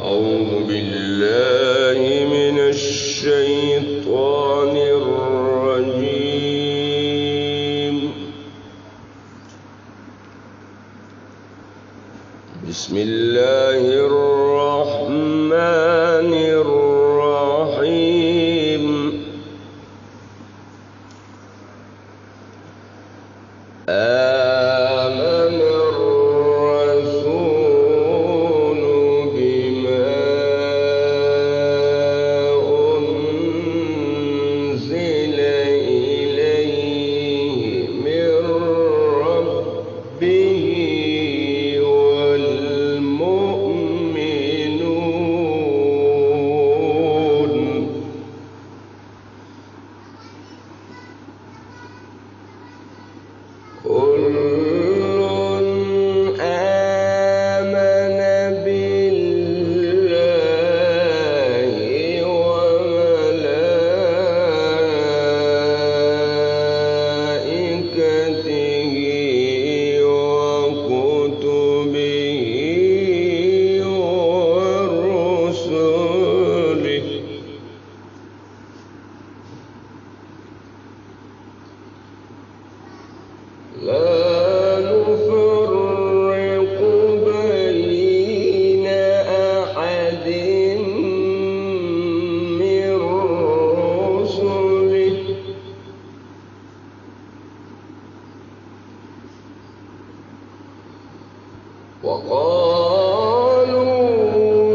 أعوذ بالله من الشيطان الرجيم. بسم الله الرحمن الرحيم. آمن الرسول بما أنزل إليه من ربه والمؤمنون كل آمن بالله وملائكته وكتبه ورسله لا نفرق بين أحد من رسله وقالوا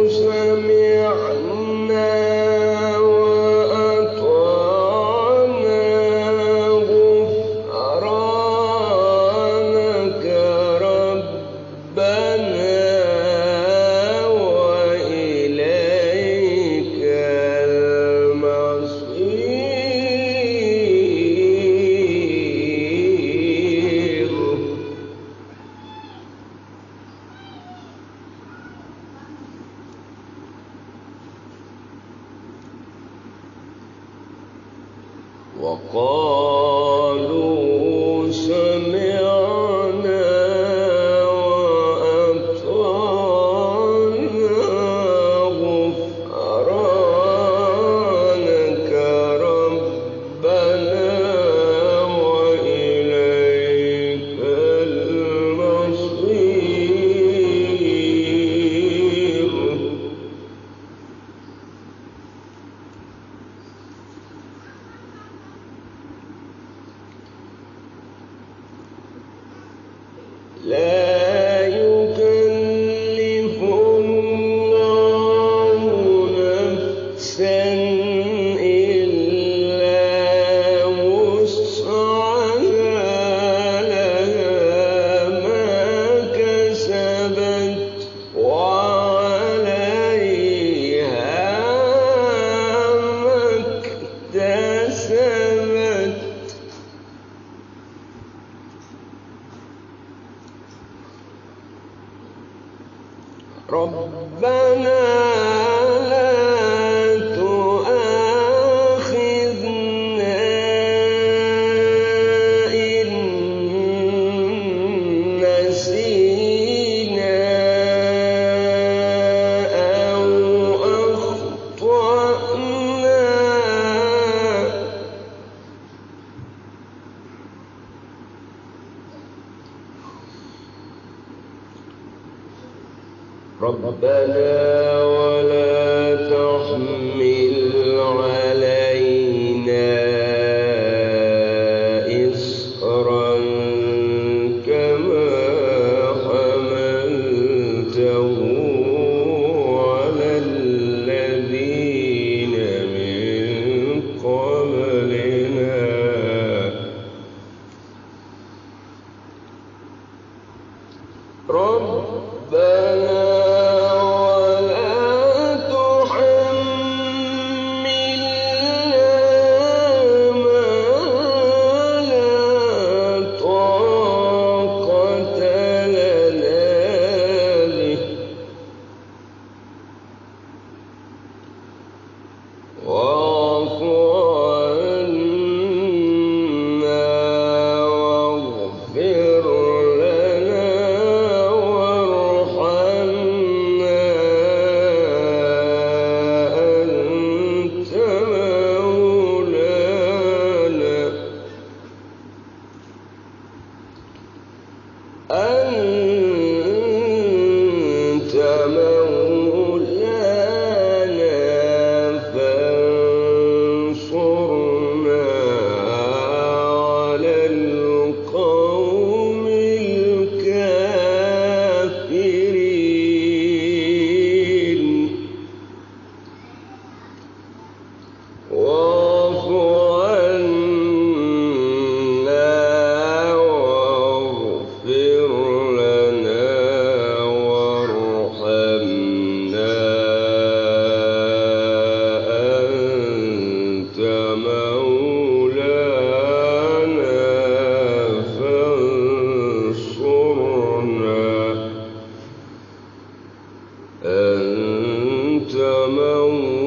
سمعنا وأطعنا غفرانك ربنا وإليك المصير. وقالوا سمعنا وأطعنا غفرانك ربنا وإليك المصير. لا يكلف الله نفسا إلا وسعها لها ما كسبت وعليها ما اكتسبت. ربنا لا تؤاخذنا إن نسينا أو أخطأنا. ربنا ولا تحمل علينا إصرا كما حملته على الذين من قبلنا. ربنا ولا أنت مولانا